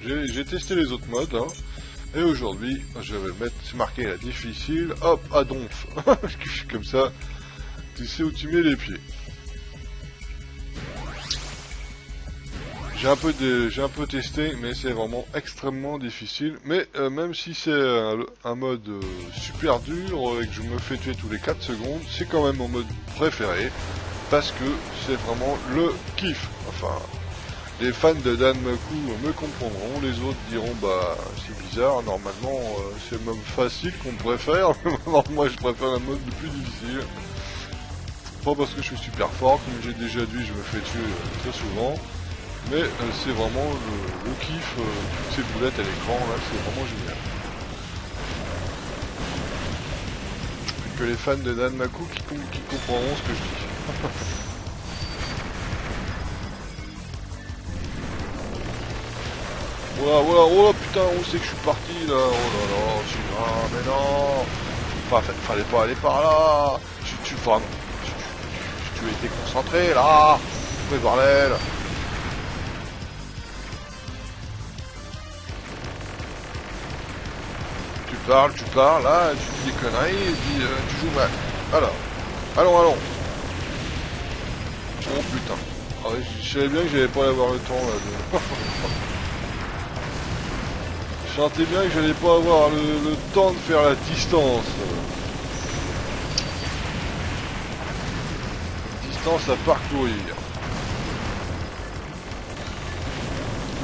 J'ai testé les autres modes, hein. Et aujourd'hui, je vais mettre, c'est marqué la difficile, hop, à donf. Je suis comme ça, tu sais où tu mets les pieds. J'ai un peu testé, mais c'est vraiment extrêmement difficile. Mais même si c'est un mode super dur et que je me fais tuer tous les 4 secondes, c'est quand même mon mode préféré. Parce que c'est vraiment le kiff. Enfin, les fans de Danmaku me comprendront, les autres diront bah c'est bizarre, normalement c'est le mode facile qu'on préfère. Moi je préfère un mode le plus difficile. Pas parce que je suis super fort, comme j'ai déjà dit, je me fais tuer très souvent. Mais c'est vraiment le kiff, toutes ces boulettes à l'écran, là, c'est vraiment génial. Que les fans de Danmaku qui comprendront ce que je dis. Voilà, voilà, oh putain, où c'est que je suis parti là? Oh là là, je suis là, mais non! Fallait pas aller par là! Tu étais concentré là! Mais bordel! Tu parles, là, tu dis des conneries, et puis tu joues mal. Alors, allons. Oh putain. Ah ouais, je savais bien que j'allais pas avoir le temps là de... Je sentais bien que j'allais pas avoir le temps de faire la distance. Distance à parcourir.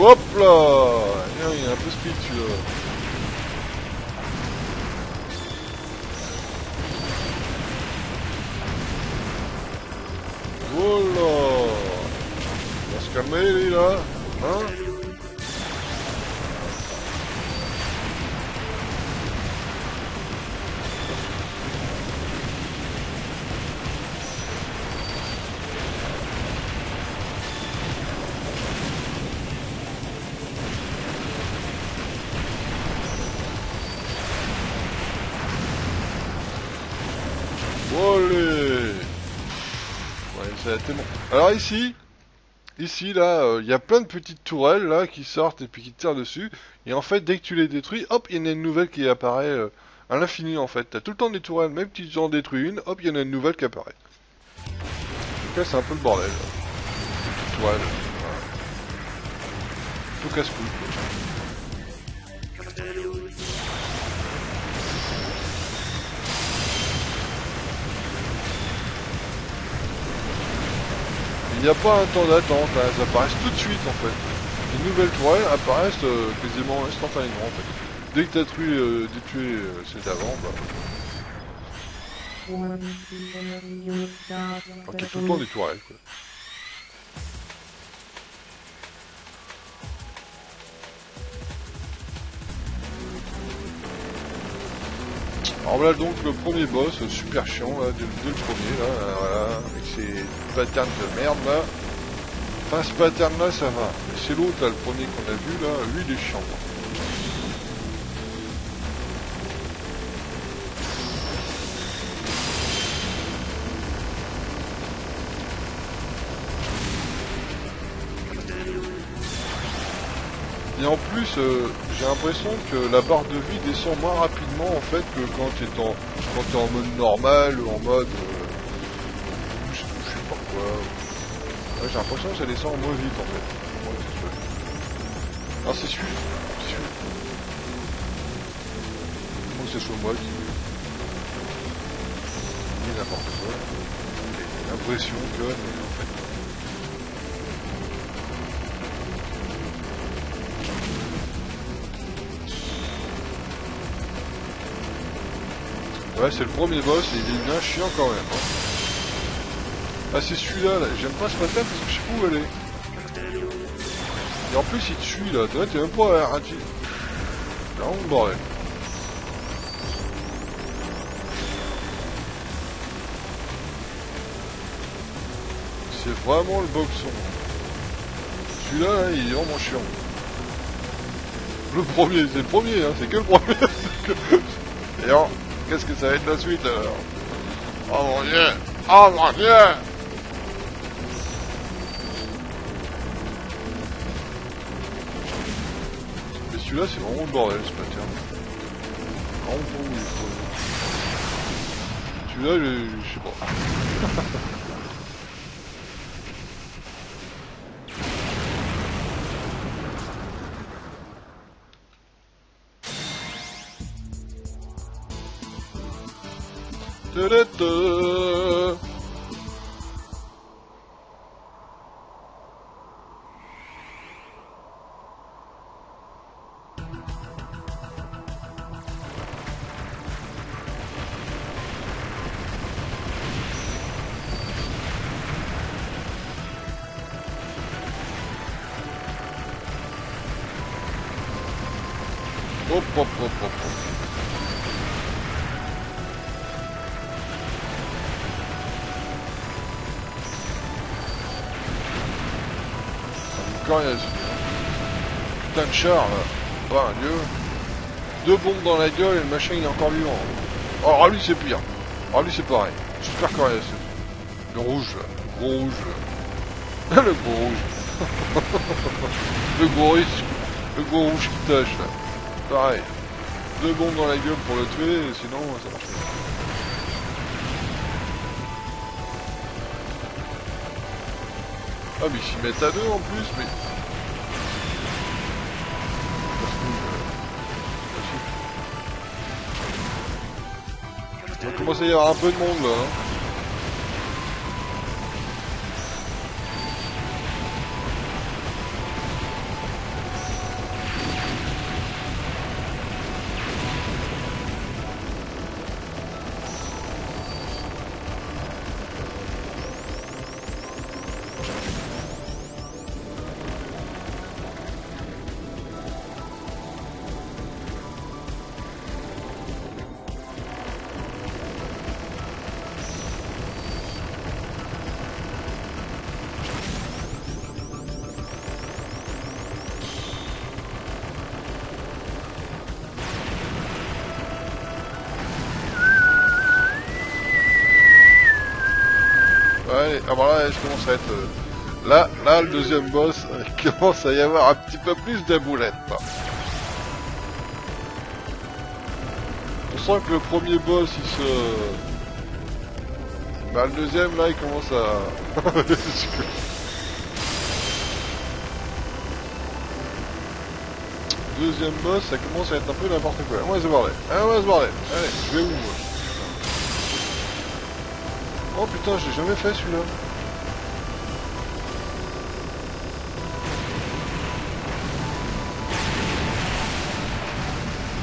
Hop là! Il est un peu speed celui-là. Voilà. On va se calmer lui là. Hein? Allez. Ouais, ça a été bon. Alors ici là, il y a plein de petites tourelles là qui sortent et puis qui te tirent dessus. Et en fait, dès que tu les détruis, hop, il y en a une nouvelle qui apparaît à l'infini en fait. T'as tout le temps des tourelles, même si tu en détruis une, hop, il y en a une nouvelle qui apparaît. Donc là, c'est un peu le bordel. Des petites tourelles. Voilà. Tout casse-couille. Il n'y a pas un temps d'attente, hein, elles apparaissent tout de suite en fait. Les nouvelles tourelles apparaissent quasiment instantanément en fait. Dès que t'as tué celle d'avant, bah... Donc il y a tout le temps des tourelles quoi. Alors voilà donc le premier boss, super chiant là, dès le premier là, voilà, avec ses patterns de merde là. Enfin ce pattern là ça va, mais c'est l'autre là, le premier qu'on a vu là, lui il est chiant. Et en plus, j'ai l'impression que la barre de vie descend moins rapidement en fait que quand tu es en mode normal ou en mode... je sais pas quoi. Ouais, j'ai l'impression que ça descend moins vite en fait. Ouais, c'est sûr. Ah c'est celui. Faut que ce soit moi qui dis n'importe quoi. J'ai l'impression que... mais en fait... Ouais, c'est le premier boss et il est bien chiant quand même. Hein. Ah, c'est celui-là, là. J'aime pas ce pattern parce que je sais pas où aller. Et en plus, il te suit là. T'es même pas à un tir. C'est vraiment le bordel. C'est vraiment le boxon. Celui-là, là, il est vraiment chiant. Le premier, c'est le premier, hein. C'est que le premier. Et alors, qu'est-ce que ça va être la suite alors? Oh mon dieu! Oh mon dieu! celui-là c'est vraiment le bordel ce pattern. Vraiment pas où il faut. Celui-là je sais pas. Hop hop hop hop. Encore rien. Putain de char là. Oh un dieu. 2 bombes dans la gueule et le machin il est encore vivant. Oh ah, lui c'est pire. Ah lui c'est pareil. Super coriace. Le rouge là. Le gros rouge là. Le gros rouge. Le gros risque. Le gros rouge qui tâche là. Pareil. 2 bombes dans la gueule pour le tuer, sinon ça marche pas. Ah mais ils s'y mettent à 2 en plus, mais... Il va commencer à y avoir un peu de monde là. Hein. Ouais, ah bah là, je commence à être... Là, le deuxième boss, il commence à y avoir un petit peu plus de boulettes. Hein. On sent que le premier boss, il se... Bah le deuxième, là, il commence à... Deuxième boss, ça commence à être un peu n'importe quoi. On va se bordel. Allez, je vais où moi? Oh putain, je l'ai jamais fait celui-là.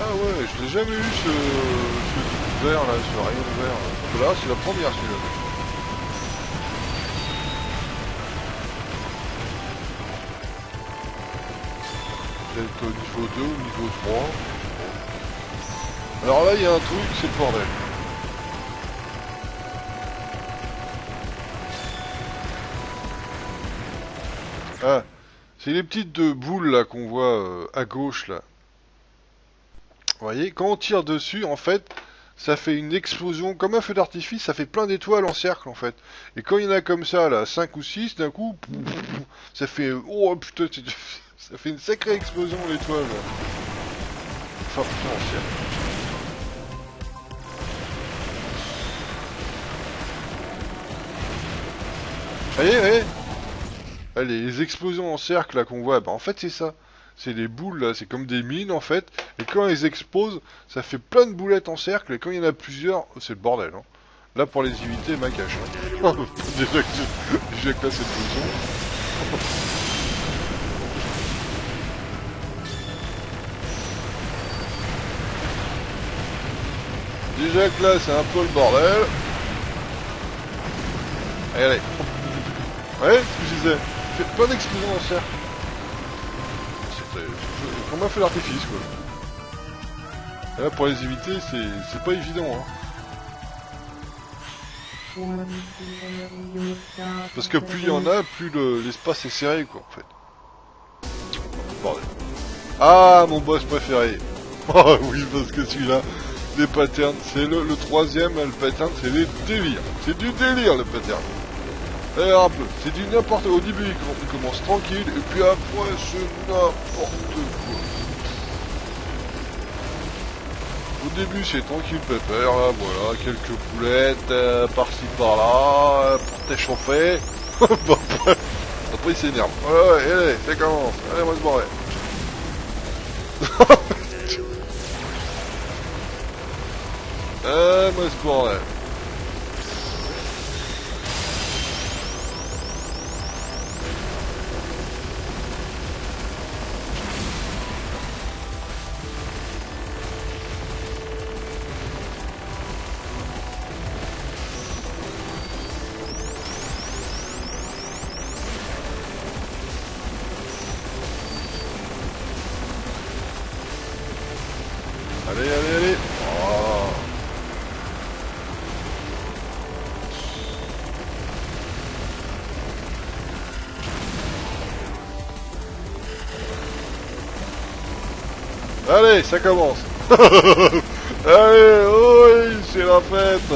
Ah ouais, je l'ai jamais eu ce truc vert là, ce rayon vert. Là, c'est la première celui-là. Peut-être au niveau 2 ou niveau 3. Alors là, il y a un truc, c'est le bordel. Ah, c'est les petites boules là qu'on voit à gauche là. Vous voyez, quand on tire dessus, en fait, ça fait une explosion, comme un feu d'artifice, ça fait plein d'étoiles en cercle en fait. Et quand il y en a comme ça, là, 5 ou 6, d'un coup, ça fait... Oh putain, ça fait une sacrée explosion l'étoile. Enfin, putain, en cercle. Vous voyez. Ah, les explosions en cercle là qu'on voit, bah en fait c'est ça. C'est des boules là, c'est comme des mines en fait. Et quand elles explosent, ça fait plein de boulettes en cercle. Et quand il y en a plusieurs, c'est le bordel. Hein. Là pour les éviter, ma cache. Hein. Déjà que là c'est le bouton. Déjà que là c'est un peu le bordel. Allez. Ouais, ce que je disais. Fait plein d'explosions en cercle. Comme un feu d'artifice quoi. Et là pour les éviter c'est pas évident hein. Parce que plus il y en a, plus l'espace est serré quoi en fait. Bordel. Ah mon boss préféré. Oh oui parce que celui-là, les patterns, c'est le troisième, le pattern c'est les délires. C'est du délire le pattern. D'ailleurs un peu, c'est du n'importe quoi. Au début il commence tranquille et puis après c'est n'importe quoi. début c'est tranquille pépère, là, voilà, quelques boulettes par-ci par-là, pour t'échauffer. Bon, après il s'énerve. Ouais, allez, ça commence. Allez, on va se barrer. Moi se barrer. Allez, allez, allez. Oh. Allez, ça commence. Allez, oui, c'est la fête.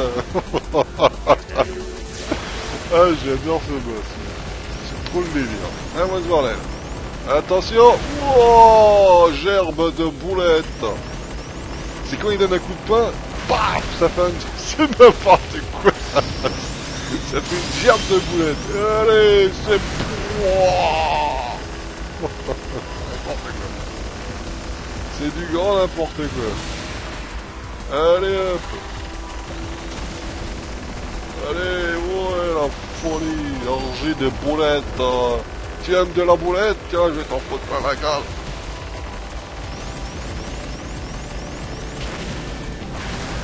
Ah, j'adore ce boss. C'est trop le délire. Ah, moi, ce bordel. Attention. Oh, gerbe de boulettes. C'est quand il donne un coup de poing, paf, ça fait un... C'est n'importe quoi. Ça fait une gerbe de boulettes. Allez, c'est... N'importe quoi. C'est du grand n'importe quoi. Allez, hop. Allez, ouais, la folie. Orgie de boulettes. Tu aimes de la boulette? Tiens, je vais t'en foutre plein la gueule.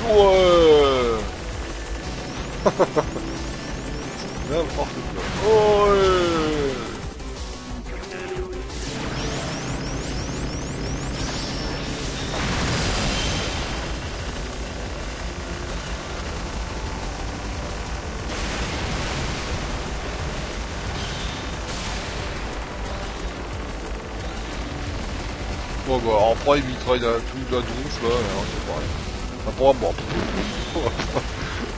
Ouais. N'importe quoi. Ouais. Bon bah après il mitraille tout la douche là, hein, c'est pareil. Après bon.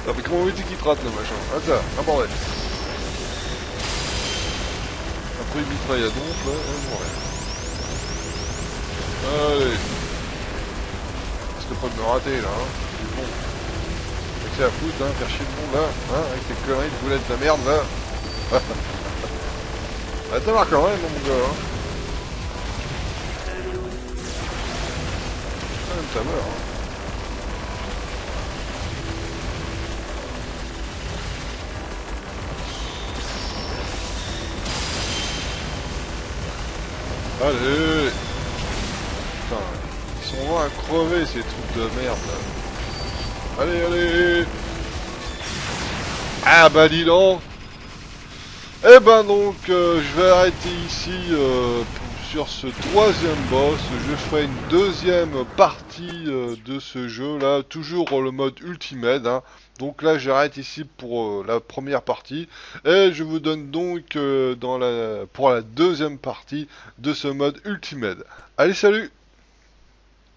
Ah, mais comment veux-tu qu'il te rate le machin? Ah ça, ah bon ouais. Après il mitraille la donf là, bon ouais. Allez. Parce que pas de me rater là, hein. C'est bon. C'est à foutre, hein, faire chier le monde là, hein, avec tes conneries de boulettes de merde là. Ah t'as marre quand même mon gars, hein. Ça meurt, hein. Allez. Putain, ils sont loin à crever ces trucs de merde là. Allez, allez. Ah bah dis donc. Eh ben donc, je vais arrêter ici sur ce troisième boss. Je ferai une deuxième partie de ce jeu là, toujours le mode Ultimate, hein. Donc là j'arrête ici pour la première partie. Et je vous donne donc pour la deuxième partie de ce mode Ultimate. Allez, salut!